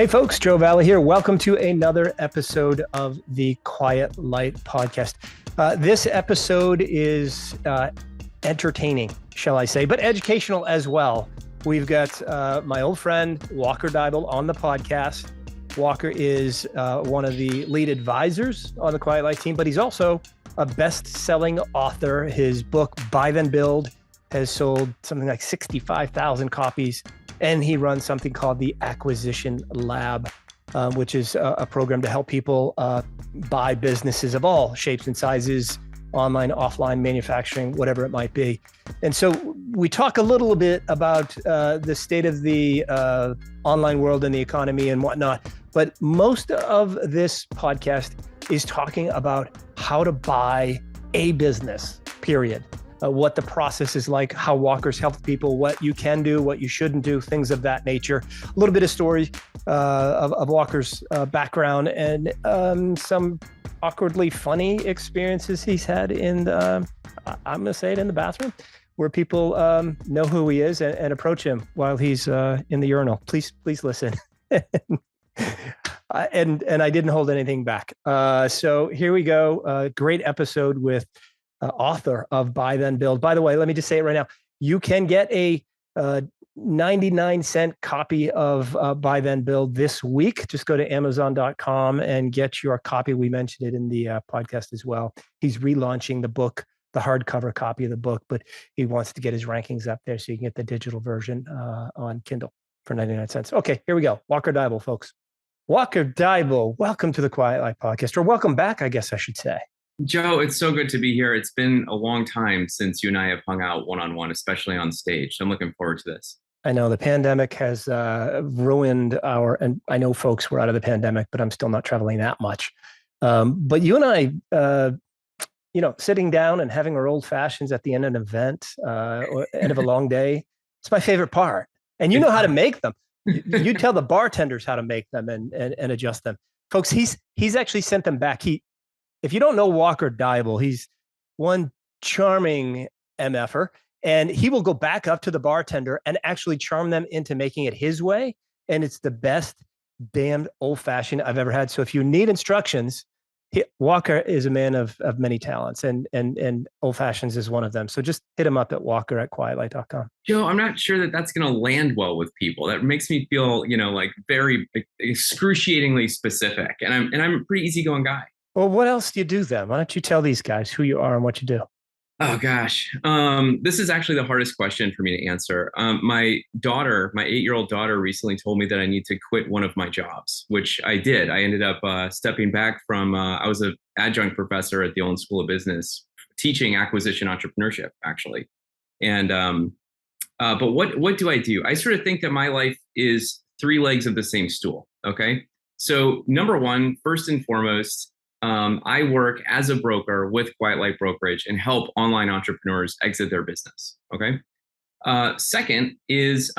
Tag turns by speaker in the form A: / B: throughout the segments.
A: Hey folks, Joe Valley here. Welcome to another episode of the Quiet Light podcast. This episode is entertaining, shall I say, but educational as well. We've got my old friend Walker Deibel on the podcast. Walker is one of the lead advisors on the Quiet Light team, but he's also a best-selling author. His book, Buy Then Build, has sold something like 65,000 copies. And he runs something called the Acquisition Lab, which is a program to help people buy businesses of all shapes and sizes, online, offline, manufacturing, whatever it might be. And so we talk a little bit about the state of the online world and the economy and whatnot. But most of this podcast is talking about how to buy a business, period. What the process is like, how Walker's helped people, what you can do, what you shouldn't do, things of that nature. A little bit of story of Walker's background and some awkwardly funny experiences he's had in the, I'm going to say it, in the bathroom, where people know who he is and approach him while he's in the urinal. Please listen. And I didn't hold anything back. So here we go. Great episode with author of Buy Then Build. By the way, let me just say it right now. You can get a 99-cent copy of Buy Then Build this week. Just go to Amazon.com and get your copy. We mentioned it in the podcast as well. He's relaunching the book, the hardcover copy of the book, but he wants to get his rankings up there so you can get the digital version on Kindle for 99 cents. Okay, here we go. Walker Deibel, folks. Walker Deibel, welcome to the Quiet Light podcast, or welcome back, I guess I should say.
B: Joe, it's so good to be here. It's been a long time since you and I have hung out one-on-one, especially on stage. So I'm looking forward to this.
A: I know the pandemic has ruined and I know folks were out of the pandemic, but I'm still not traveling that much. But you and I, sitting down and having our old fashions at the end of an event, or end of a long day, it's my favorite part. And you know how to make them. You tell the bartenders how to make them and adjust them. Folks, he's actually sent them back. If you don't know Walker Deibel, he's one charming MFer, and he will go back up to the bartender and actually charm them into making it his way. And it's the best damned old fashioned I've ever had. So if you need instructions, Walker is a man of many talents, and old fashions is one of them. So just hit him up at walker@quietlight.com.
B: Joe, I'm not sure that that's going to land well with people. That makes me feel, like very excruciatingly specific. And I'm a pretty easygoing guy.
A: Well, what else do you do then? Why don't you tell these guys who you are and what you do?
B: Oh, gosh. This is actually the hardest question for me to answer. My 8-year-old daughter recently told me that I need to quit one of my jobs, which I did. I ended up stepping back from, I was an adjunct professor at the Olin School of Business, teaching acquisition entrepreneurship, actually. And, but what do I do? I sort of think that my life is 3 legs of the same stool. Okay. So number one, first and foremost, I work as a broker with Quiet Light Brokerage and help online entrepreneurs exit their business. Okay. Second is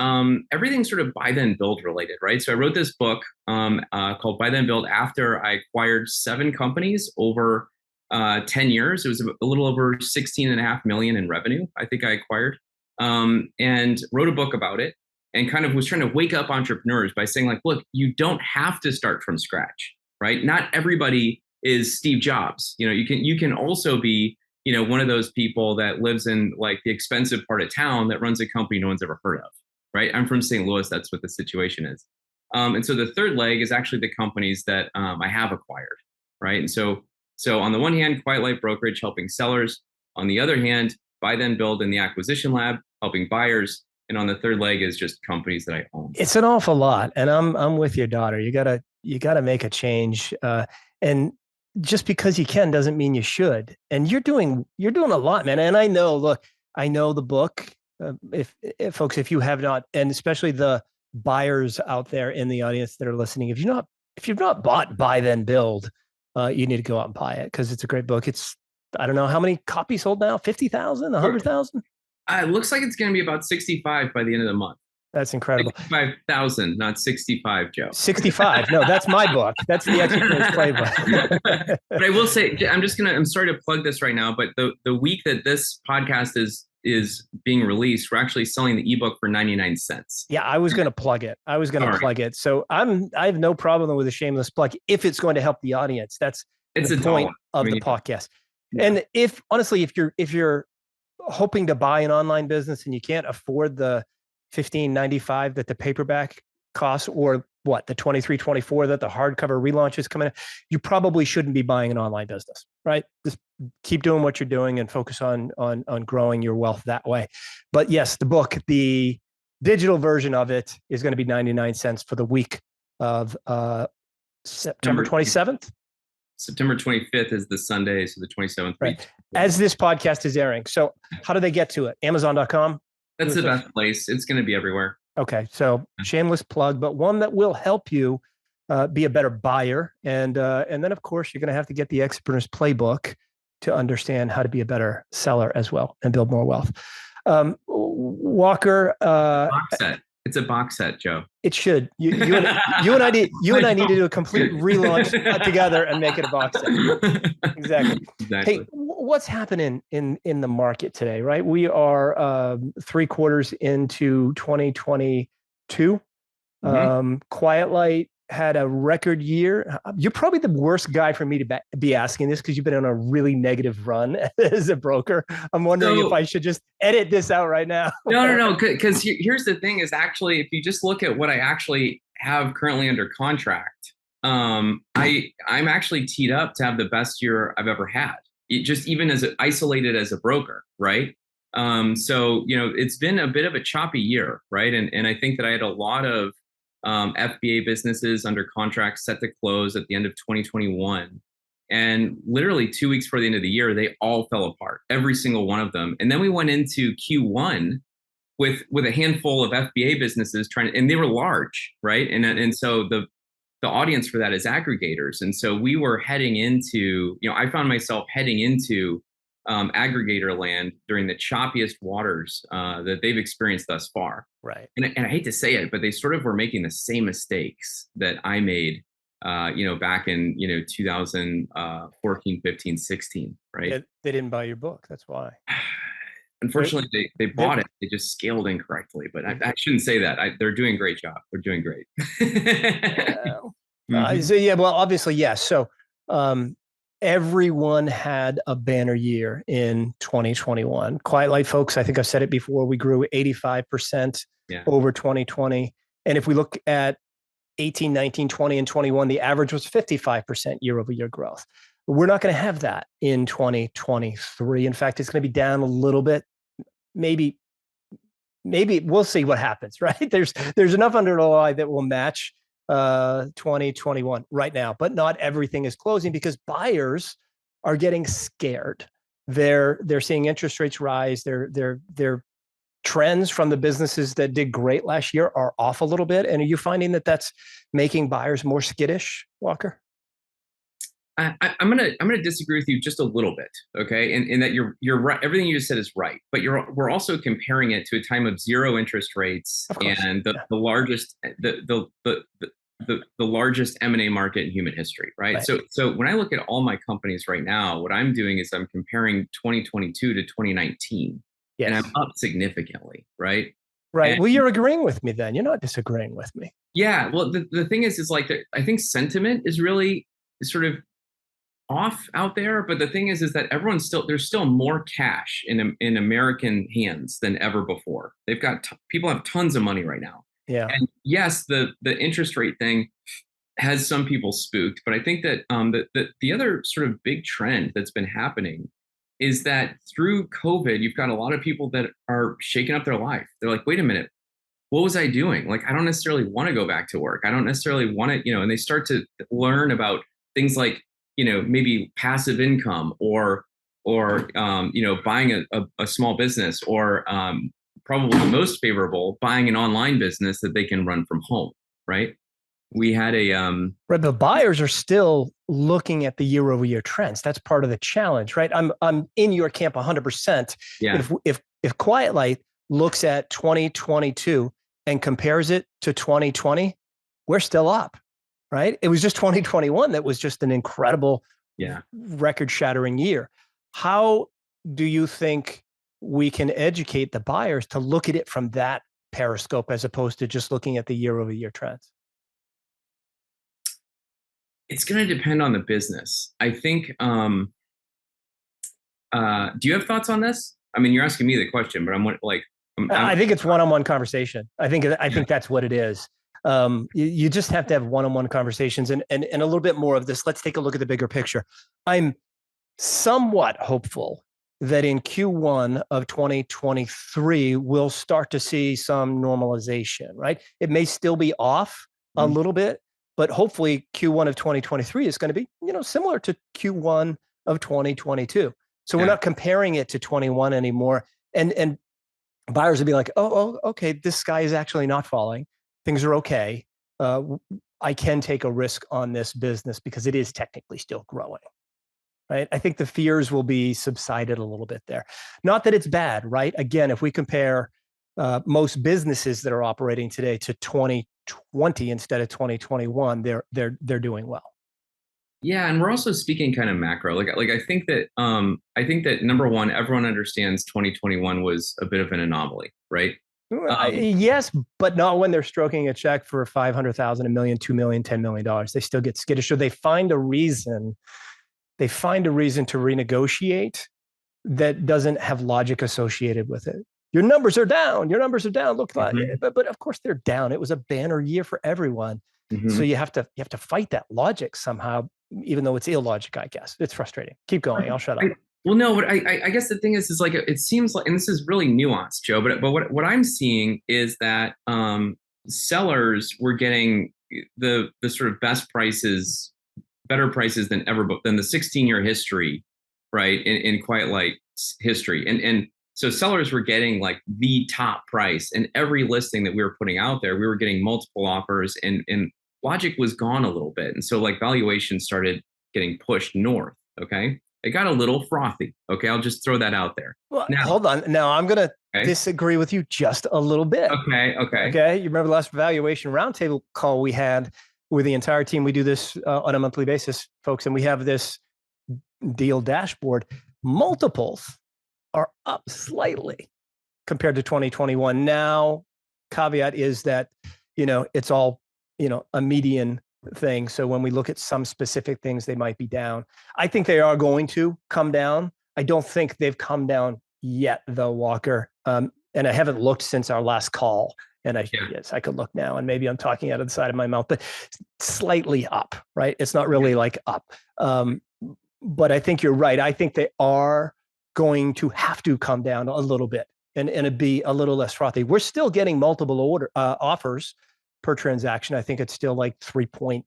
B: everything sort of buy then build related, right? So I wrote this book called Buy Then Build after I acquired 7 companies over 10 years. It was a little over 16.5 million in revenue, I think I acquired, and wrote a book about it and kind of was trying to wake up entrepreneurs by saying, like, look, you don't have to start from scratch, right? Not everybody is Steve Jobs. You can also be, one of those people that lives in like the expensive part of town that runs a company no one's ever heard of, right? I'm from St. Louis. That's what the situation is. And so the third leg is actually the companies that I have acquired, right? And so on the one hand, Quiet Light Brokerage helping sellers. On the other hand, Buy Then Build in the Acquisition Lab helping buyers. And on the third leg is just companies that I own. It's
A: an awful lot, and I'm with your daughter. You gotta make a change, and just because you can doesn't mean you should. And you're doing a lot, man. And I know the book. If folks, if you have not, and especially the buyers out there in the audience that are listening, if you've not bought Buy Then Build, you need to go out and buy it because it's a great book. It's, I don't know how many copies sold now, 50,000, 100,000.
B: It looks like it's going to be about 65 by the end of the month.
A: That's incredible.
B: 65,000, not 65, Joe.
A: 65. No, that's my book. That's the Entrepreneur's Playbook.
B: But I will say, I'm sorry to plug this right now, but the week that this podcast is being released, we're actually selling the ebook for 99 cents.
A: Yeah, I was going to plug it. Plug it. So I have no problem with a shameless plug if it's going to help the audience. That's the point of the podcast. Yeah. And if you're hoping to buy an online business and you can't afford the $15.95 that the paperback costs, or the $23.24 that the hardcover relaunch is coming in, you probably shouldn't be buying an online business, right? Just keep doing what you're doing and focus on growing your wealth that way. But yes, the book, the digital version of it, is going to be 99 cents for the week of September 27th.
B: September 25th is the Sunday, so the 27th.
A: Right. As this podcast is airing. So how do they get to it? Amazon.com?
B: That's the best place. It's going to be everywhere.
A: Okay. So shameless plug, but one that will help you be a better buyer. And then, of course, you're going to have to get the Entrepreneur's Playbook to understand how to be a better seller as well and build more wealth. Walker.
B: Box set. It's a box set, Joe.
A: It should. You and I need to do a complete relaunch together and make it a box set. Exactly. Hey, what's happening in the market today, right? We are 3 quarters into 2022. Quiet Light had a record year. You're probably the worst guy for me to be asking this because you've been on a really negative run as a broker. I'm wondering if I should just edit this out right now.
B: No. Because here's the thing is actually, if you just look at what I actually have currently under contract, I'm actually teed up to have the best year I've ever had. Even as isolated as a broker, right? So, it's been a bit of a choppy year, right? And I think that I had a lot of FBA businesses under contract set to close at the end of 2021. And literally 2 weeks before the end of the year, they all fell apart, every single one of them. And then we went into Q1 with a handful of FBA businesses and they were large, right? And so the audience for that is aggregators. And so we were heading into, I found myself heading into aggregator land during the choppiest waters that they've experienced thus far.
A: Right.
B: And I hate to say it, but they sort of were making the same mistakes that I made, back in, 2014, 15, 16, right?
A: Yeah, they didn't buy your book. That's why.
B: Unfortunately, they bought it. They just scaled incorrectly, but I shouldn't say that. They're doing a great job. They're doing great.
A: Well, obviously, yes. So everyone had a banner year in 2021. Quiet Light folks, I think I've said it before, we grew 85% over 2020. And if we look at 18, 19, 20, and 21, the average was 55% year over year growth. We're not going to have that in 2023. In fact, it's going to be down a little bit. Maybe we'll see what happens, right? There's enough under the lie that will match 2021 right now, but not everything is closing because buyers are getting scared. They're seeing interest rates rise. Their trends from the businesses that did great last year are off a little bit. And are you finding that that's making buyers more skittish, Walker?
B: I'm gonna disagree with you just a little bit, okay? In that you're right. Everything you just said is right, but we're also comparing it to a time of zero interest rates and the largest the largest M&A market in human history, right? So when I look at all my companies right now, what I'm doing is I'm comparing 2022 to 2019, and I'm up significantly, right?
A: Right. Well, you're agreeing with me then. You're not disagreeing with me. Yeah.
B: Well, the thing is like I think sentiment is really sort of off out there, but the thing is that there's still more cash in American hands than ever before. People have tons of money right now.
A: Yeah.
B: And yes, the interest rate thing has some people spooked, but I think that the other sort of big trend that's been happening is that through COVID, you've got a lot of people that are shaking up their life. They're like, wait a minute, what was I doing? Like, I don't necessarily want to go back to work. I don't necessarily want to, and they start to learn about things like, maybe passive income or buying a small business or probably the most favorable, buying an online business that they can run from home, right? We had
A: right, the buyers are still looking at the year over year trends. That's part of the challenge, right? I'm in your camp 100%.
B: Yeah.
A: If Quiet Light looks at 2022 and compares it to 2020, we're still up, right? It was just 2021 that was just an incredible, record-shattering year. How do you think we can educate the buyers to look at it from that periscope as opposed to just looking at the year-over-year trends?
B: It's going to depend on the business. I think, do you have thoughts on this? I mean, you're asking me the question, but
A: I think it's one-on-one conversation. I think that's what it is. You just have to have one-on-one conversations and a little bit more of this. Let's take a look at the bigger picture. I'm somewhat hopeful that in Q1 of 2023, we'll start to see some normalization, right? It may still be off a little bit, but hopefully Q1 of 2023 is going to be, similar to Q1 of 2022. So we're not comparing it to 21 anymore. And buyers will be like, oh, okay, this sky is actually not falling. Things are okay. I can take a risk on this business because it is technically still growing, right? I think the fears will be subsided a little bit there. Not that it's bad, right? Again, if we compare most businesses that are operating today to 2020 instead of 2021, they're doing well.
B: Yeah, and we're also speaking kind of macro. Like I think that number one, everyone understands 2021 was a bit of an anomaly, right?
A: Yes, but not when they're stroking a check for 500,000, $1 million, $2 million, $10 million. They still get skittish. So they find a reason to renegotiate that doesn't have logic associated with it. Your numbers are down. Look, but of course they're down. It was a banner year for everyone. So you have to fight that logic somehow, even though it's illogic, I guess. It's frustrating. Keep going. I'll shut up.
B: Well, no, but I guess the thing is like, it seems like, and this is really nuanced, Joe, but what I'm seeing is that sellers were getting the sort of best prices, better prices than ever, than the 16-year history, right? In Quiet Light history. And so sellers were getting like the top price, and every listing that we were putting out there, we were getting multiple offers, and logic was gone a little bit. And so like valuation started getting pushed north. Okay. It got a little frothy. Okay. I'll just throw that out there.
A: Well, now, hold on. Now I'm going to disagree with you just a little bit.
B: Okay.
A: You remember the last valuation roundtable call we had with the entire team? We do this on a monthly basis, folks, and we have this deal dashboard. Multiples are up slightly compared to 2021. Now, caveat is that, it's all, a median thing. So when we look at some specific things, they might be down. I think they are going to come down. I don't think they've come down yet, though, Walker. And I haven't looked since our last call. And I could look now, and maybe I'm talking out of the side of my mouth, but slightly up, right? It's not really like up. But I think you're right. I think they are going to have to come down a little bit and it'd be a little less frothy. We're still getting multiple offers per transaction. I think it's still like 3.5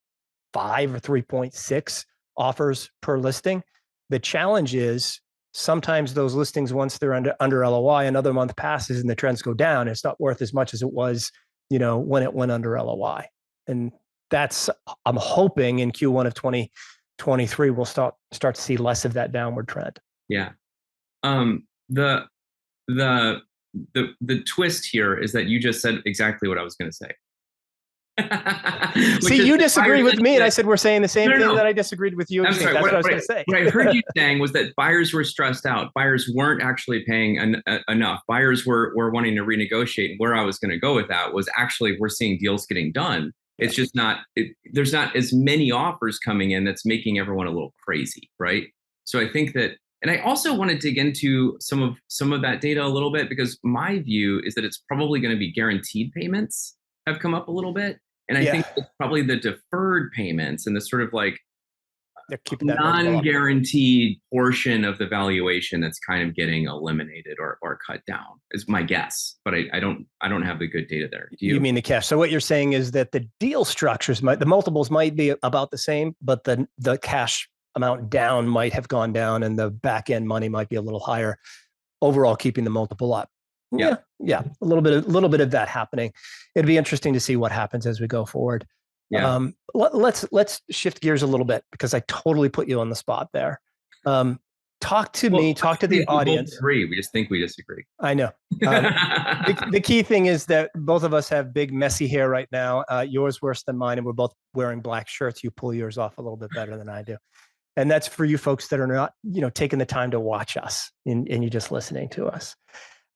A: or 3.6 offers per listing. The challenge is sometimes those listings, once they're under LOI, another month passes and the trends go down. It's not worth as much as it was, when it went under LOI. And I'm hoping in Q1 of 2023, we'll start to see less of that downward trend.
B: Yeah. The twist here is that you just said exactly what I was going to say.
A: See, you disagree with me, and I said we're saying the same thing that I disagreed with you.
B: I'm sorry,
A: that's what I was going to say.
B: What I heard you saying was that buyers were stressed out. Buyers weren't actually paying enough. Buyers were wanting to renegotiate. Where I was going to go with that was actually we're seeing deals getting done. It's just there's not as many offers coming in that's making everyone a little crazy, right? So I think that, and I also want to dig into some of that data a little bit, because my view is that it's probably going to be guaranteed payments have come up a little bit. And I think it's probably the deferred payments and the sort of like non-guaranteed portion of the valuation that's kind of getting eliminated or cut down is my guess. But I don't have the good data there. Do you?
A: You mean the cash? So what you're saying is that the deal structures the multiples might be about the same, but the cash amount down might have gone down and the back end money might be a little higher, overall keeping the multiple up. Yeah. A little bit of that happening. It'd be interesting to see what happens as we go forward. Let's shift gears a little bit, because I totally put you on the spot there. talk to me, talk to the audience.
B: We both agree. We just think we disagree.
A: I know. The key thing is that both of us have big, messy hair right now. Yours worse than mine, and we're both wearing black shirts. You pull yours off a little bit better than I do. And that's for you folks that are not, taking the time to watch us and you just listening to us.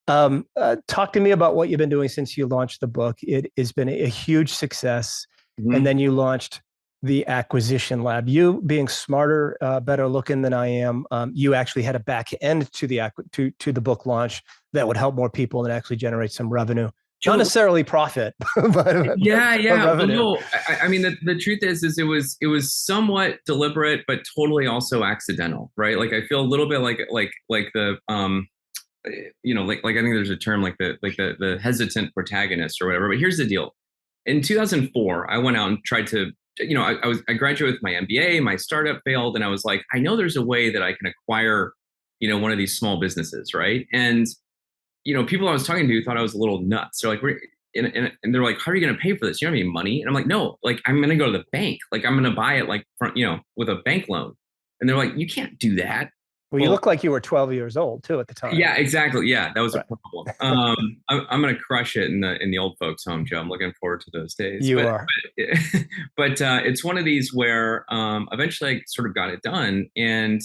A: Talk to me about what you've been doing since you launched the book. It has been a huge success. Mm-hmm. And then you launched the acquisition lab. You being smarter, better looking than I am, you actually had a back end to the book launch that would help more people and actually generate some revenue. Not necessarily profit, but
B: yeah. Revenue. Well, no, I mean, the truth is it was somewhat deliberate, but totally also accidental, right? Like I feel a little bit like the I think there's a term like the hesitant protagonist or whatever. But here's the deal: in 2004, I went out and tried to, I graduated with my MBA, my startup failed, and I was like, I know there's a way that I can acquire, one of these small businesses, right? And people I was talking to thought I was a little nuts. They're like, and they're like, how are you going to pay for this? You don't have any money. And I'm like, no, like I'm going to go to the bank. Like I'm going to buy it like, with a bank loan. And they're like, you can't do that.
A: Well, you look like you were 12 years old too at the time.
B: Yeah, exactly. Yeah, that was a problem. I'm going to crush it in the old folks' home, Joe. I'm looking forward to those days.
A: You are.
B: But it's one of these where eventually I sort of got it done, and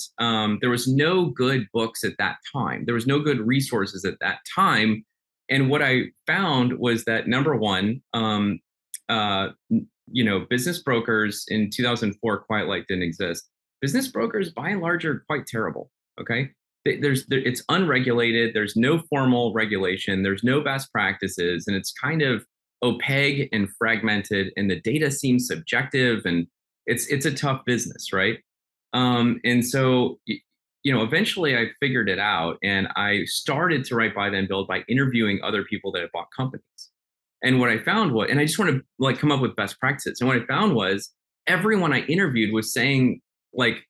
B: there was no good books at that time. There was no good resources at that time, and what I found was that number one, business brokers in 2004, Quiet Light didn't exist. Business brokers, by and large, are quite terrible. Okay, it's unregulated. There's no formal regulation. There's no best practices, and it's kind of opaque and fragmented. And the data seems subjective, and it's a tough business, right? And so, eventually I figured it out, and I started to write Buy Then Build by interviewing other people that had bought companies. And what I found was, and I just want to like come up with best practices. And what I found was everyone I interviewed was saying like,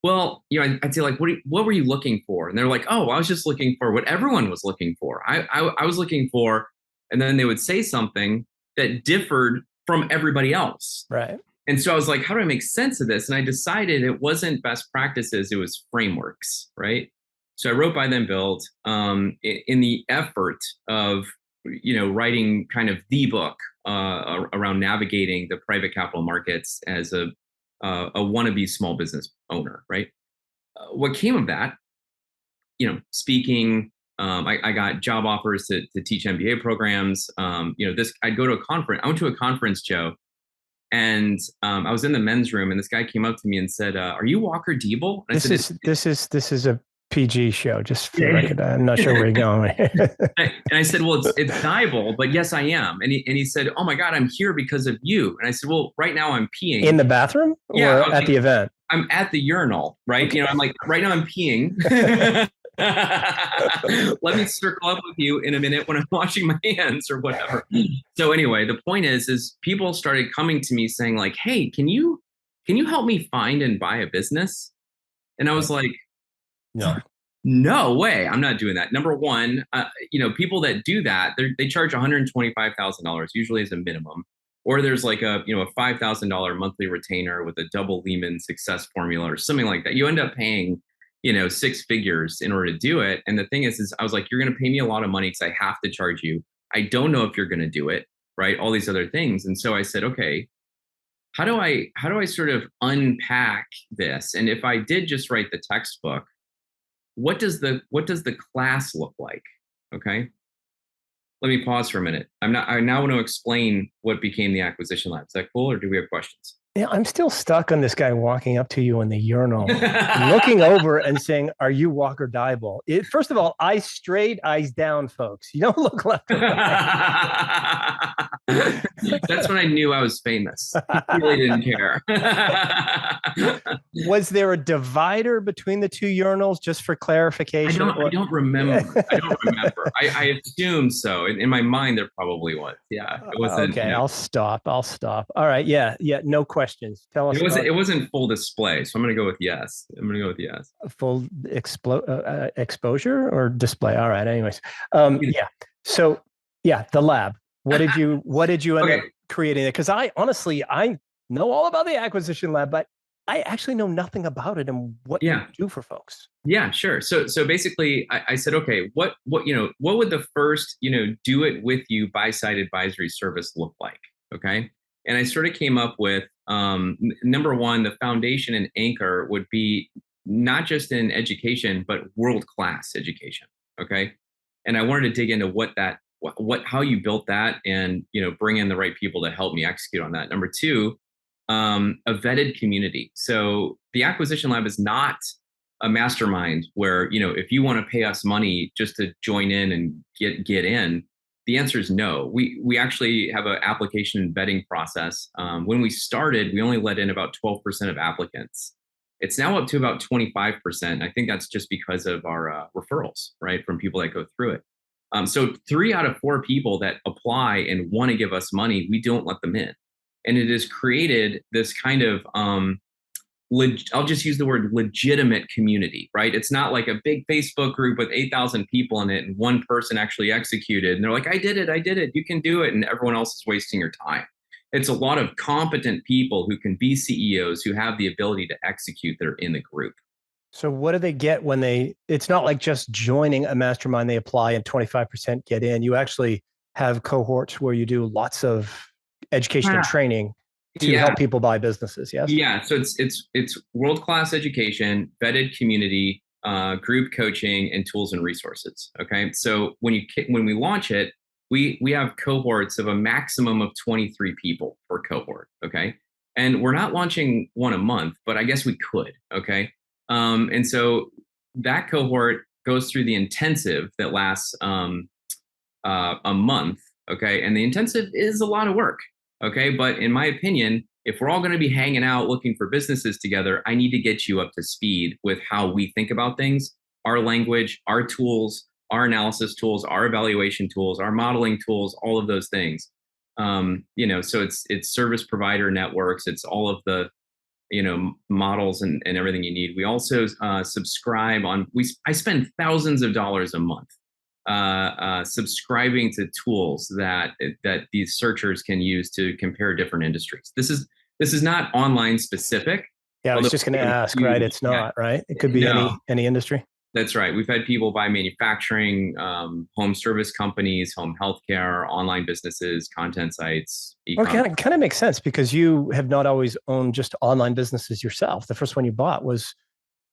B: well, I'd say like, what were you looking for? And they're like, oh, I was just looking for what everyone was looking for. I was looking for, and then they would say something that differed from everybody else.
A: Right.
B: And so I was like, how do I make sense of this? And I decided it wasn't best practices, it was frameworks, right? So I wrote Buy Then Build in the effort of, writing kind of the book around navigating the private capital markets as a wannabe small business owner, right? What came of that, speaking, I got job offers to teach MBA programs. I'd go to a conference. I went to a conference, Joe, and I was in the men's room, and this guy came up to me and said, "Are you Walker Deibel?" And
A: this is a PG show, just for the record. I'm not sure where you're going.
B: And I said, well, it's Deibel, but yes, I am. And he said, oh my God, I'm here because of you. And I said, well, right now I'm peeing.
A: In the bathroom?
B: Yeah.
A: Or at the event?
B: I'm at the urinal, right? Okay. I'm like, right now I'm peeing. Let me circle up with you in a minute when I'm washing my hands or whatever. So anyway, the point is people started coming to me saying like, hey, can you help me find and buy a business? And I was like, no way. I'm not doing that. Number one, people that do that, they charge $125,000 usually as a minimum, or there's like a $5,000 monthly retainer with a double Lehman success formula or something like that. You end up paying, six figures in order to do it. And the thing is I was like, you're going to pay me a lot of money because I have to charge you. I don't know if you're going to do it, right? All these other things. And so I said, okay, how do I sort of unpack this? And if I did just write the textbook, what does the class look like? Okay. Let me pause for a minute. I now want to explain what became the acquisition lab. Is that cool? Or do we have questions?
A: Yeah, I'm still stuck on this guy walking up to you in the urinal, looking over and saying, "Are you Walker Deibel?" First of all, eyes straight, eyes down, folks. You don't look left or right.
B: That's when I knew I was famous. I really didn't care.
A: Was there a divider between the two urinals, just for clarification?
B: I don't remember. I assume so. In my mind, there probably was. Yeah. It wasn't.
A: Okay, I'll stop. All right. Yeah. No questions. Tell us.
B: It wasn't full display, so I'm going to go with yes.
A: Full exposure or display. All right. Anyways. Yeah. So yeah, the lab. What did you end up creating? Because I know all about the acquisition lab, but I actually know nothing about it and what you
B: Yeah.
A: do for folks.
B: Yeah, sure. So basically I said, okay, what would the first, do it with you buy side advisory service look like? Okay. And I sort of came up with number one, the foundation and anchor would be not just in education, but world-class education. Okay. And I wanted to dig into how you built that and, bring in the right people to help me execute on that. Number two, a vetted community. So the acquisition lab is not a mastermind where, if you want to pay us money just to join in and get in, the answer is no. We actually have an application and vetting process. When we started, we only let in about 12% of applicants. It's now up to about 25%. I think that's just because of our referrals, right, from people that go through it. So 3 out of 4 people that apply and want to give us money, we don't let them in. And it has created this kind of I'll just use the word legitimate community, right? It's not like a big Facebook group with 8,000 people in it and one person actually executed. And they're like, I did it. You can do it. And everyone else is wasting your time. It's a lot of competent people who can be CEOs who have the ability to execute that are in the group.
A: So what do they get when it's not like just joining a mastermind, they apply and 25% get in. You actually have cohorts where you do lots of education and training to help people buy businesses. Yes.
B: Yeah. So it's world-class education, vetted community, group coaching, and tools and resources. Okay. So when we launch it, we have cohorts of a maximum of 23 people per cohort. Okay. And we're not launching one a month, but I guess we could. Okay. And so that cohort goes through the intensive that lasts a month. Okay. And the intensive is a lot of work. Okay. But in my opinion, if we're all going to be hanging out looking for businesses together, I need to get you up to speed with how we think about things, our language, our tools, our analysis tools, our evaluation tools, our modeling tools, all of those things. So it's service provider networks. It's all of the, models and everything you need. We also subscribe on, I spend thousands of dollars a month subscribing to tools that these searchers can use to compare different industries. This is not online specific.
A: Yeah, I was just going to ask, right? It's not, right? It could be any industry.
B: That's right. We've had people buy manufacturing, home service companies, home healthcare, online businesses, content sites.
A: Well, kind of makes sense because you have not always owned just online businesses yourself. The first one you bought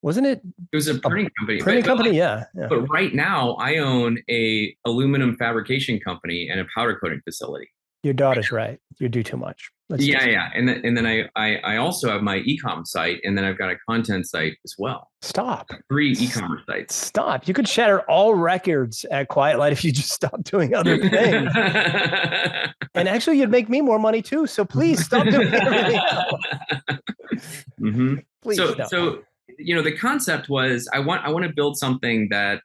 A: wasn't it?
B: It was a printing company.
A: Printing company, yeah.
B: But right now, I own a aluminum fabrication company and a powder coating facility.
A: Your daughter's right. You do too much.
B: Yeah. And then I also have my e-com site, and then I've got a content site as well.
A: Stop.
B: 3 e-commerce sites.
A: Stop. You could shatter all records at Quiet Light if you just stop doing other things. And actually, you'd make me more money too. So please stop doing everything else.
B: Mm-hmm.
A: Please stop.
B: So the concept was I want to build something that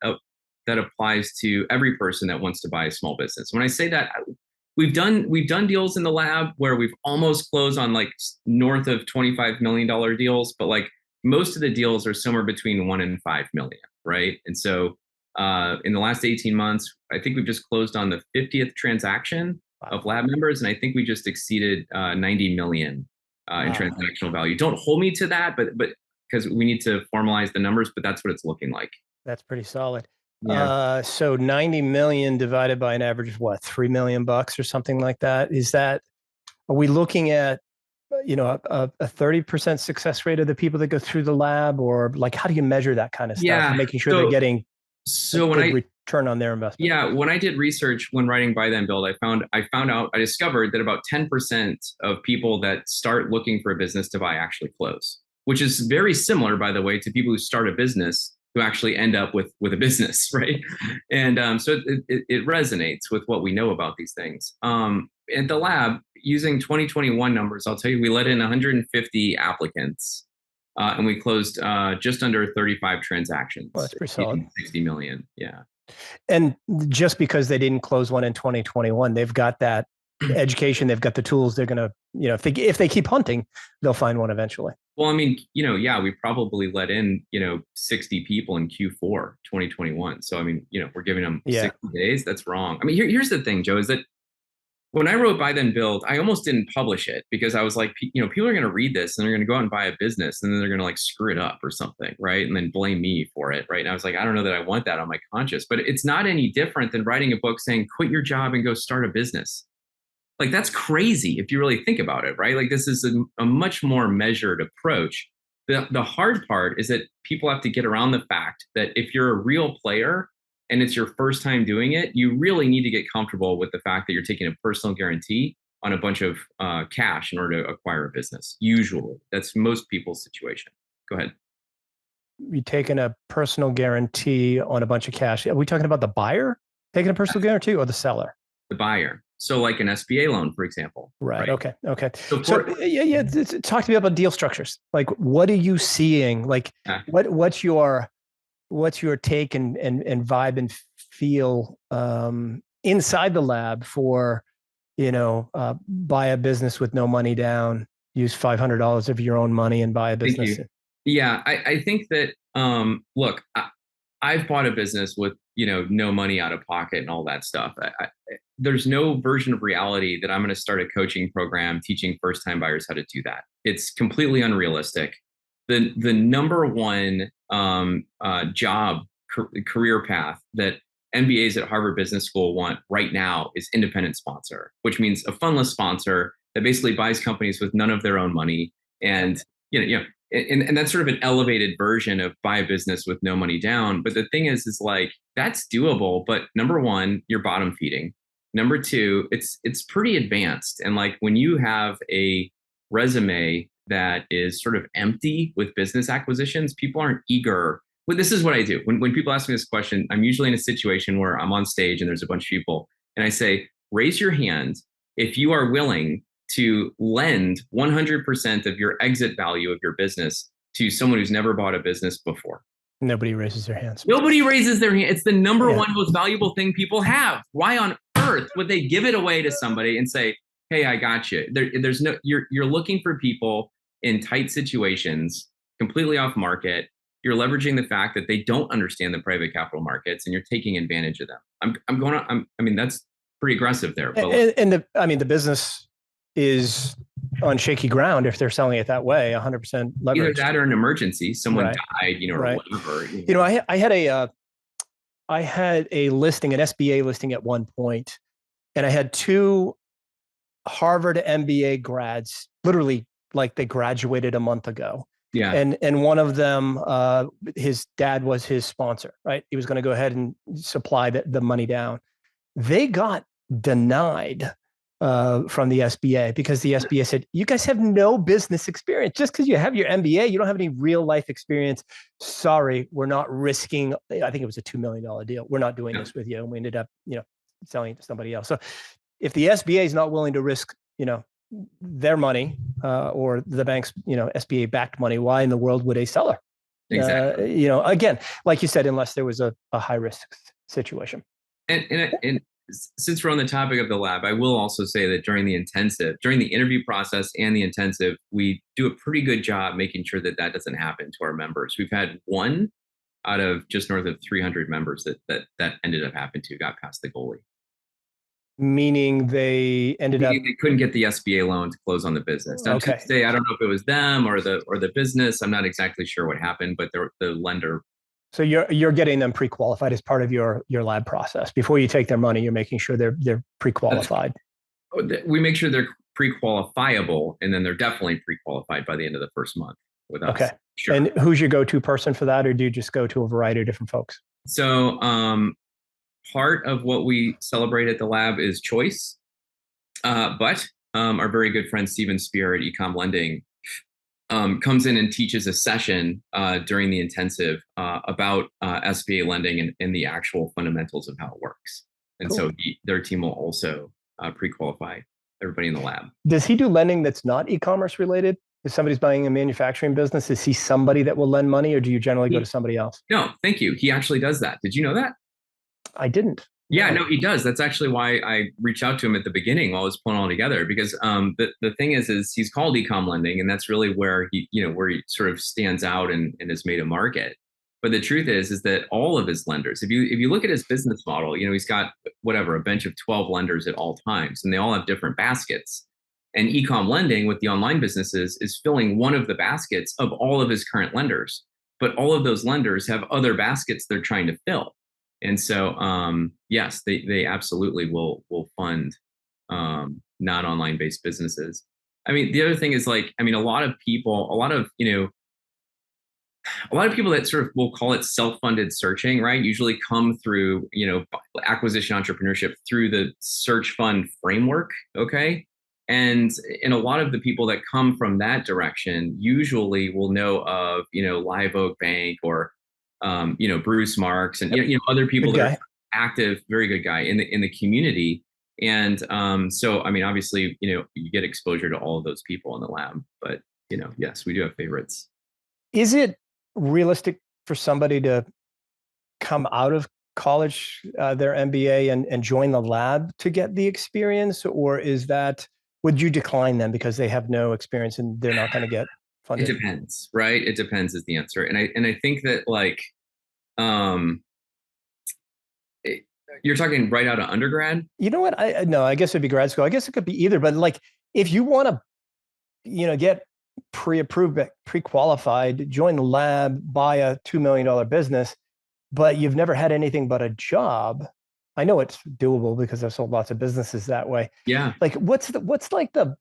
B: applies to every person that wants to buy a small business. When I say that, we've done deals in the lab where we've almost closed on like north of $25 million deals, but like most of the deals are somewhere between 1 and 5 million, right? And so in the last 18 months, I think we've just closed on the 50th transaction of lab members, and I think we just exceeded 90 million in transactional value. Don't hold me to that, but because we need to formalize the numbers, but that's what it's looking like.
A: That's pretty solid.
B: Yeah.
A: So 90 million divided by an average of what, $3 million or something like that? Are we looking at, a 30% success rate of the people that go through the lab, or like, how do you measure that kind of stuff?
B: Yeah.
A: Making sure they're getting return on their investment.
B: Yeah. When I did research when writing Buy Then Build, I discovered that about 10% of people that start looking for a business to buy actually close, which is very similar, by the way, to people who start a business who actually end up with a business, right? And so it resonates with what we know about these things. At the lab, using 2021 numbers, I'll tell you, we let in 150 applicants, and we closed just under 35 transactions.
A: Well, that's pretty solid.
B: 60 million, yeah.
A: And just because they didn't close one in 2021, they've got that education, they've got the tools. They're gonna, if they keep hunting, they'll find one eventually.
B: Well, I mean, we probably let in, 60 people in Q4 2021. So, I mean, we're giving them 60 days. That's wrong. I mean, here's the thing, Joe, is that when I wrote Buy Then Build, I almost didn't publish it because I was like, people are going to read this and they're going to go out and buy a business and then they're going to like screw it up or something, right? And then blame me for it, right? And I was like, I don't know that I want that on my conscience, but it's not any different than writing a book saying, quit your job and go start a business. Like that's crazy if you really think about it, right? Like this is a much more measured approach. The hard part is that people have to get around the fact that if you're a real player and it's your first time doing it, you really need to get comfortable with the fact that you're taking a personal guarantee on a bunch of cash in order to acquire a business. Usually, that's most people's situation. Go ahead.
A: You're taking a personal guarantee on a bunch of cash. Are we talking about the buyer taking a personal guarantee or the seller?
B: The buyer. So like an SBA loan, for example.
A: Right. Okay. So
B: yeah.
A: Talk to me about deal structures. Like, what are you seeing? Like, what's your take and vibe and feel inside the lab for, buy a business with no money down, use $500 of your own money and buy a business?
B: Yeah, I think that look, I've bought a business with no money out of pocket and all that stuff. There's no version of reality that I'm going to start a coaching program teaching first-time buyers how to do that. It's completely unrealistic. The number one career path that MBAs at Harvard Business School want right now is independent sponsor, which means a fundless sponsor that basically buys companies with none of their own money. And and that's sort of an elevated version of buy a business with no money down. But the thing is like that's doable. But number one, you're bottom feeding. Number two, it's pretty advanced. And like when you have a resume that is sort of empty with business acquisitions, people aren't eager. Well, this is what I do. When people ask me this question, I'm usually in a situation where I'm on stage and there's a bunch of people and I say, raise your hand if you are willing to lend 100% of your exit value of your business to someone who's never bought a business before.
A: Nobody raises their hands.
B: Nobody raises their hand. It's the number one most valuable thing people have. Why on earth would they give it away to somebody and say, hey, I got you? There's no, you're looking for people in tight situations, completely off market. You're leveraging the fact that they don't understand the private capital markets and you're taking advantage of them. I mean, that's pretty aggressive there. But
A: the business is on shaky ground if they're selling it that way, 100% leverage.
B: Either that or an emergency, someone died, or whatever.
A: I had a listing, an SBA listing at one point, and I had two Harvard MBA grads, literally like they graduated a month ago.
B: Yeah.
A: And one of them, his dad was his sponsor, right? He was going to go ahead and supply the money down. They got denied from the SBA because the SBA said, you guys have no business experience. Just because you have your MBA, you don't have any real life experience. Sorry, we're not risking, I think it was a $2 million deal. We're not doing this with you. And we ended up, selling it to somebody else. So if the SBA is not willing to risk, their money or the bank's, SBA backed money, why in the world would a seller?
B: Exactly.
A: Again, like you said, unless there was a high risk situation.
B: And since we're on the topic of the lab, I will also say that during the interview process and the intensive, we do a pretty good job making sure that doesn't happen to our members. We've had one out of just north of 300 members that ended up happening to got past the goalie.
A: Meaning they
B: couldn't get the SBA loan to close on the business. Now, to say, I don't know if it was them or the business. I'm not exactly sure what happened, but the lender.
A: So you're getting them pre-qualified as part of your lab process. Before you take their money, you're making sure they're pre-qualified.
B: We make sure they're pre-qualifiable, and then they're definitely pre-qualified by the end of the first month with us.
A: Okay.
B: Sure.
A: And who's your go-to person for that, or do you just go to a variety of different folks?
B: So part of what we celebrate at the lab is choice, but our very good friend Steven Spear at Ecom Lending comes in and teaches a session during the intensive about SBA lending and the actual fundamentals of how it works. And cool. So their team will also pre-qualify everybody in the lab.
A: Does he do lending that's not e-commerce related? If somebody's buying a manufacturing business, is he somebody that will lend money, or do you generally go to somebody else?
B: No, thank you. He actually does that. Did you know that?
A: I didn't.
B: Yeah, no, he does. That's actually why I reached out to him at the beginning while I was pulling it all together, because the thing is he's called Ecom Lending, and that's really where he sort of stands out and has made a market. But the truth is that all of his lenders, if you look at his business model, he's got whatever, a bench of 12 lenders at all times, and they all have different baskets. And ecom lending with the online businesses is filling one of the baskets of all of his current lenders. But all of those lenders have other baskets they're trying to fill. And so, yes, they absolutely will fund not online based businesses. I mean, the other thing is like, I mean, a lot of people that sort of, we'll call it self-funded searching, right? Usually come through, acquisition entrepreneurship through the search fund framework. Okay. And a lot of the people that come from that direction usually will know of, Live Oak Bank or, Bruce Marks and, other people
A: Good
B: that
A: guy.
B: are active, very good guy in the community. And so, I mean, obviously, you get exposure to all of those people in the lab, but, yes, we do have favorites.
A: Is it realistic for somebody to come out of college, their MBA and join the lab to get the experience? Or would you decline them because they have no experience and they're not going to get funded?
B: It depends, right? It depends is the answer. And I think that like, you're talking right out of undergrad?
A: You know what? No, I guess it'd be grad school. I guess it could be either, but like if you want to, get pre-approved, pre-qualified, join the lab, buy a $2 million business, but you've never had anything but a job. I know it's doable because I've sold lots of businesses that way.
B: Yeah.
A: Like what's like the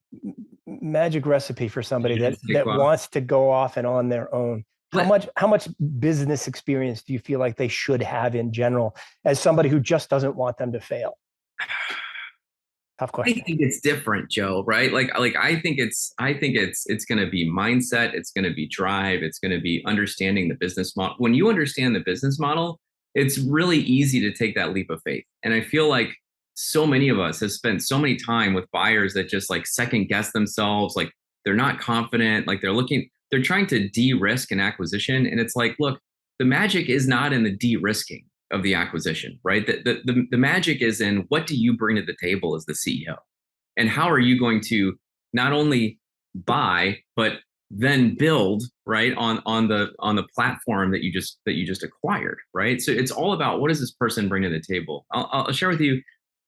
A: magic recipe for somebody
B: You
A: that
B: just take off.
A: wants to go off and on their own? How much business experience do you feel like they should have in general as somebody who just doesn't want them to fail? Tough
B: I
A: question.
B: think it's different, Joe, right? Like I think it's going to be mindset, it's going to be drive, it's going to be understanding the business model. When you understand the business model, it's really easy to take that leap of faith. And I feel like so many of us have spent so many time with buyers that just like second guess themselves, like they're not confident, like they're trying to de-risk an acquisition. And it's like, look, the magic is not in the de-risking of the acquisition, right? The magic is in what do you bring to the table as the CEO? And how are you going to not only buy, but then build, right, on the platform that you just acquired, right? So it's all about what does this person bring to the table? I'll share with you,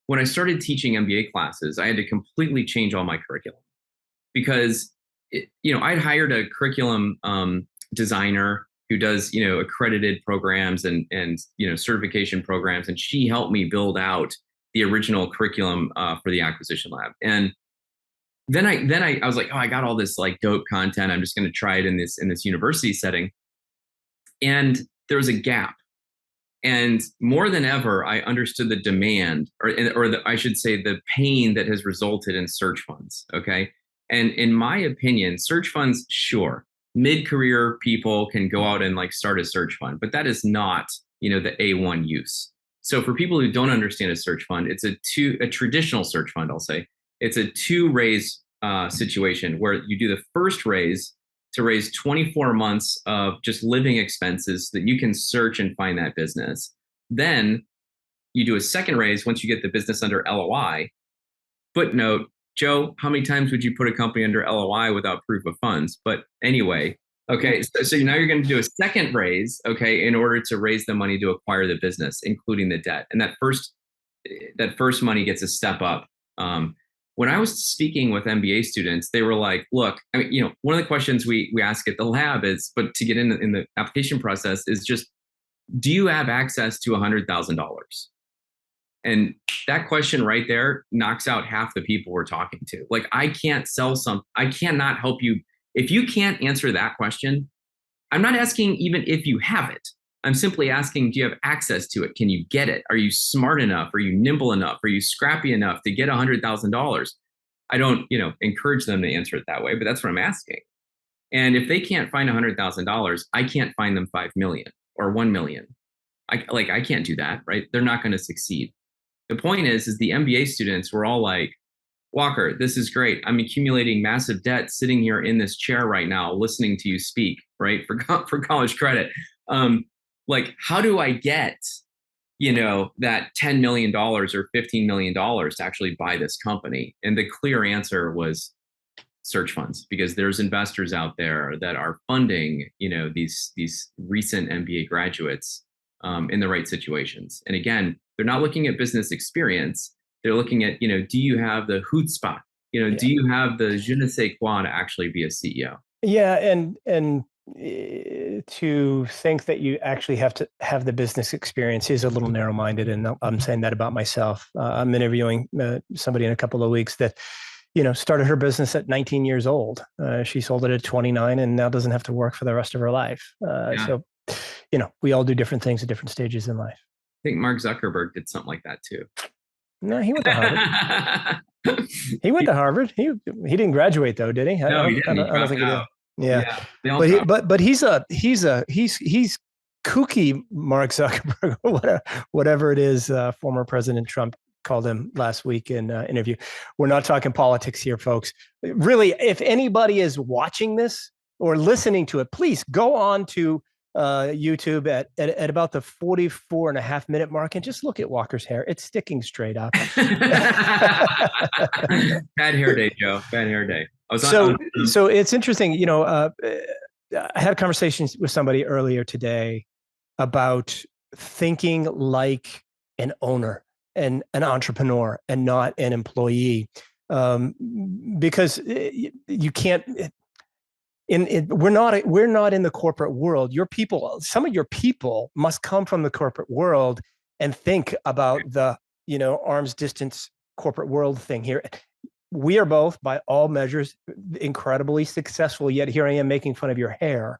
B: when I started teaching MBA classes, I had to completely change all my curriculum because I'd hired a curriculum designer who does accredited programs and certification programs, and she helped me build out the original curriculum for the acquisition lab. And then I was like, oh, I got all this like dope content. I'm just going to try it in this university setting. And there was a gap. And more than ever, I understood the demand, I should say, the pain that has resulted in search funds. Okay. And in my opinion, search funds, sure, mid-career people can go out and like start a search fund, but that is not, the A1 use. So for people who don't understand a search fund, it's a traditional search fund, I'll say. It's a two raise situation where you do the first raise to raise 24 months of just living expenses so that you can search and find that business. Then you do a second raise once you get the business under LOI. Footnote, Joe, how many times would you put a company under LOI without proof of funds? But anyway, okay, so now you're going to do a second raise, okay, in order to raise the money to acquire the business, including the debt. And that first money gets a step up. When I was speaking with MBA students, they were like, look, I mean, one of the questions we ask at the lab is, but to get in the application process is just, do you have access to $100,000? And that question right there knocks out half the people we're talking to. Like, I cannot help you. If you can't answer that question, I'm not asking even if you have it. I'm simply asking, do you have access to it? Can you get it? Are you smart enough? Are you nimble enough? Are you scrappy enough to get $100,000? I don't, encourage them to answer it that way, but that's what I'm asking. And if they can't find $100,000, I can't find them 5 million or 1 million. I can't do that, right? They're not going to succeed. The point is the MBA students were all like, Walker, this is great. I'm accumulating massive debt sitting here in this chair right now, listening to you speak, right? For college credit. Like, how do I get, that $10 million or $15 million to actually buy this company? And the clear answer was search funds, because there's investors out there that are funding, these recent MBA graduates in the right situations. And again, they're not looking at business experience. They're looking at, do you have the chutzpah? Do you have the je ne sais quoi to actually be a CEO?
A: Yeah, and to think that you actually have to have the business experience is a little narrow-minded, and I'm saying that about myself. I'm interviewing somebody in a couple of weeks that, started her business at 19 years old. She sold it at 29 and now doesn't have to work for the rest of her life. So, we all do different things at different stages in life.
B: I think Mark Zuckerberg did something like that too.
A: No, he went to Harvard. He went to Harvard. He didn't graduate though, did he?
B: No, he didn't.
A: I don't think he did. Yeah. But he's kooky Mark Zuckerberg, whatever it is. Former President Trump called him last week in an interview. We're not talking politics here, folks. Really, if anybody is watching this or listening to it, please go on to YouTube at about the 44.5-minute mark and just look at Walker's hair. It's sticking straight up.
B: Bad hair day, Joe. Bad hair day.
A: So it's interesting. I had conversations with somebody earlier today about thinking like an owner and an entrepreneur and not an employee, because you can't. We're not in the corporate world. Some of your people must come from the corporate world and think about the arm's distance corporate world thing here. We are both, by all measures, incredibly successful. Yet here I am making fun of your hair,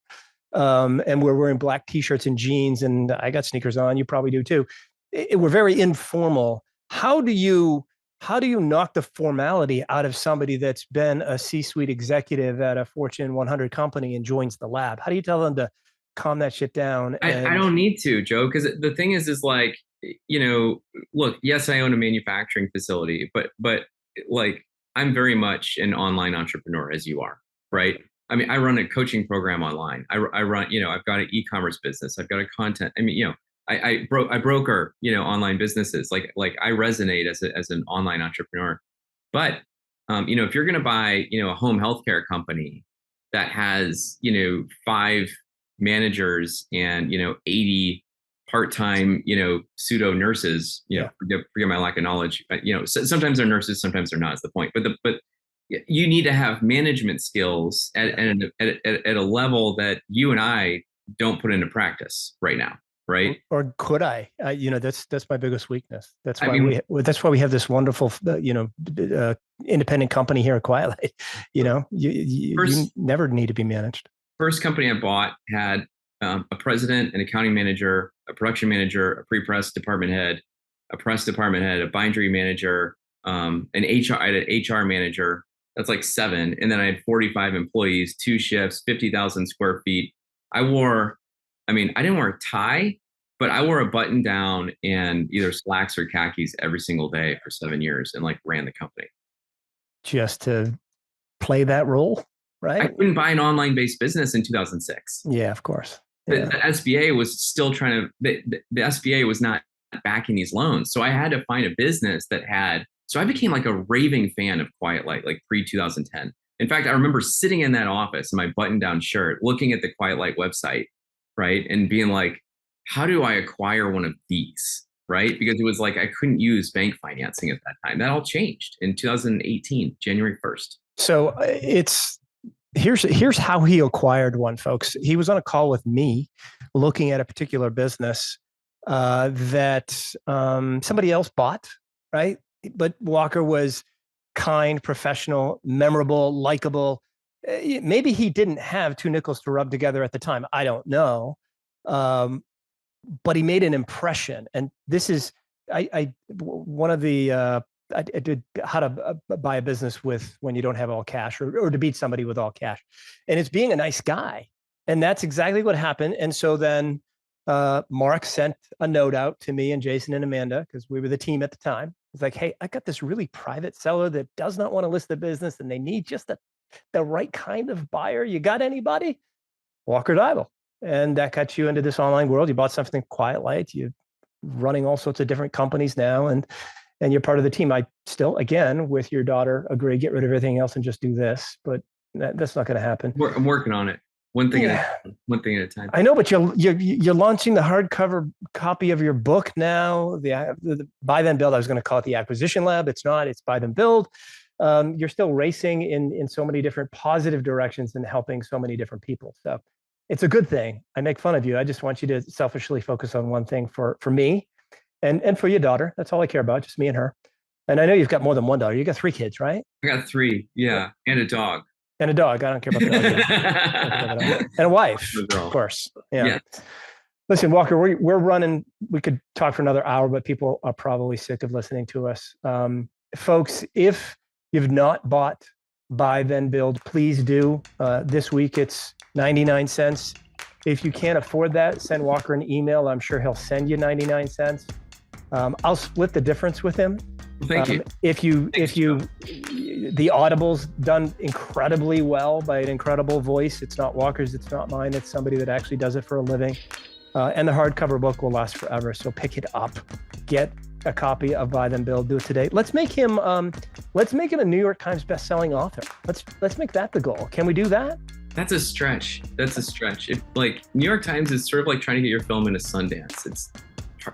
A: and we're wearing black t-shirts and jeans, and I got sneakers on. You probably do too. We're very informal. How do you knock the formality out of somebody that's been a C-suite executive at a Fortune 100 company and joins the lab? How do you tell them to calm that shit down?
B: I don't need to, Joe, because the thing is like, look, yes, I own a manufacturing facility, but like, I'm very much an online entrepreneur, as you are, right? I mean, I run a coaching program online. I run, I've got an e-commerce business. I've got a content. I mean, I broker, online businesses. Like I resonate as an online entrepreneur. But if you're going to buy, a home healthcare company that has, 5 managers and 80 part-time, pseudo nurses, forget my lack of knowledge. Sometimes they're nurses, sometimes they're not. Is the point. But you need to have management skills at a level that you and I don't put into practice right now. Right.
A: Or could I? That's my biggest weakness. That's why we have this wonderful, independent company here at Quiet Light. You never need to be managed.
B: First company I bought had a president, an accounting manager, a production manager, a pre-press department head, a press department head, a bindery manager, an HR. I had an HR manager. That's like 7, and then I had 45 employees, 2 shifts, 50,000 square feet. I didn't wear a tie, but I wore a button down and either slacks or khakis every single day for 7 years and ran the company.
A: Just to play that role, right?
B: I couldn't buy an online-based business in 2006.
A: Yeah, of course.
B: Yeah. The SBA was still the SBA was not backing these loans. So I had to find a business that had, so I became like a raving fan of Quiet Light, like pre-2010. In fact, I remember sitting in that office in my button-down shirt, looking at the Quiet Light website, right? And being like, how do I acquire one of these, right? Because it was like, I couldn't use bank financing at that time. That all changed in 2018, January 1st.
A: So here's how he acquired one, folks. He was on a call with me looking at a particular business that somebody else bought, right? But Walker was kind, professional, memorable, likable. Maybe he didn't have 2 nickels to rub together at the time. I don't know. But he made an impression. And this is, one of the, I did how to buy a business when you don't have all cash or to beat somebody with all cash. And it's being a nice guy. And that's exactly what happened. And so then Mark sent a note out to me and Jason and Amanda, because we were the team at the time. It's like, hey, I got this really private seller that does not want to list the business and they need just the right kind of buyer. You got anybody? Walker Deibel. And that got you into this online world. You bought something Quiet Light. You're running all sorts of different companies now. And and you're part of the team. I still, again, with your daughter, agree, get rid of everything else and just do this, but that's not going to happen.
B: I'm working on it. One thing at a time.
A: I know, but you're launching the hardcover copy of your book now. The Buy Then Build. I was going to call it the Acquisition Lab. It's not. It's Buy Then Build. You're still racing in so many different positive directions and helping so many different people. So it's a good thing. I make fun of you. I just want you to selfishly focus on one thing for me and for your daughter. That's all I care about, just me and her. And I know you've got more than one daughter. You got 3 kids, right?
B: I got 3, yeah, and a dog.
A: And a dog. I don't care about the dog. And a wife, of course. Yeah. Listen, Walker, we're running. We could talk for another hour, but people are probably sick of listening to us. Folks, if you've not bought Buy Then Build, please do. This week it's 99 cents. If you can't afford that, send Walker an email. I'm sure he'll send you 99 cents. I'll split the difference with him.
B: Thank you.
A: The Audible's done incredibly well by an incredible voice. It's not Walker's, it's not mine. It's somebody that actually does it for a living. And the hardcover book will last forever. So pick it up, get a copy of Buy Then Build, do it today. Let's make him a New York Times bestselling author. Let's make that the goal. Can we do that?
B: That's a stretch. Like New York Times is sort of like trying to get your film into Sundance. It's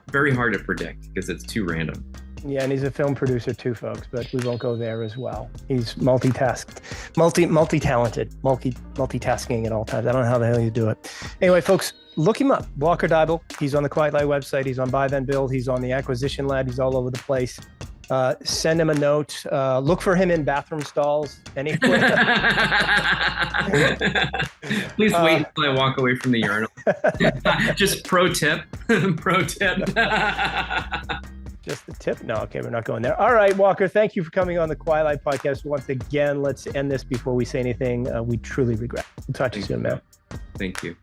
B: very hard to predict because it's too random.
A: Yeah, and he's a film producer too, folks, but we won't go there as well. He's multitasking at all times. I don't know how the hell you do it. Anyway, folks, look him up, Walker Deibel. He's on the Quiet Light website. He's on Buy Then Build. He's on the Acquisition Lab. He's all over the place. Send him a note. Look for him in bathroom stalls anywhere.
B: Please wait until I walk away from the urinal. Just pro tip.
A: Just the tip? No, okay, we're not going there. All right, Walker, thank you for coming on the Quiet Light podcast once again. Let's end this before we say anything we truly regret. We'll talk to you soon, man.
B: Thank you.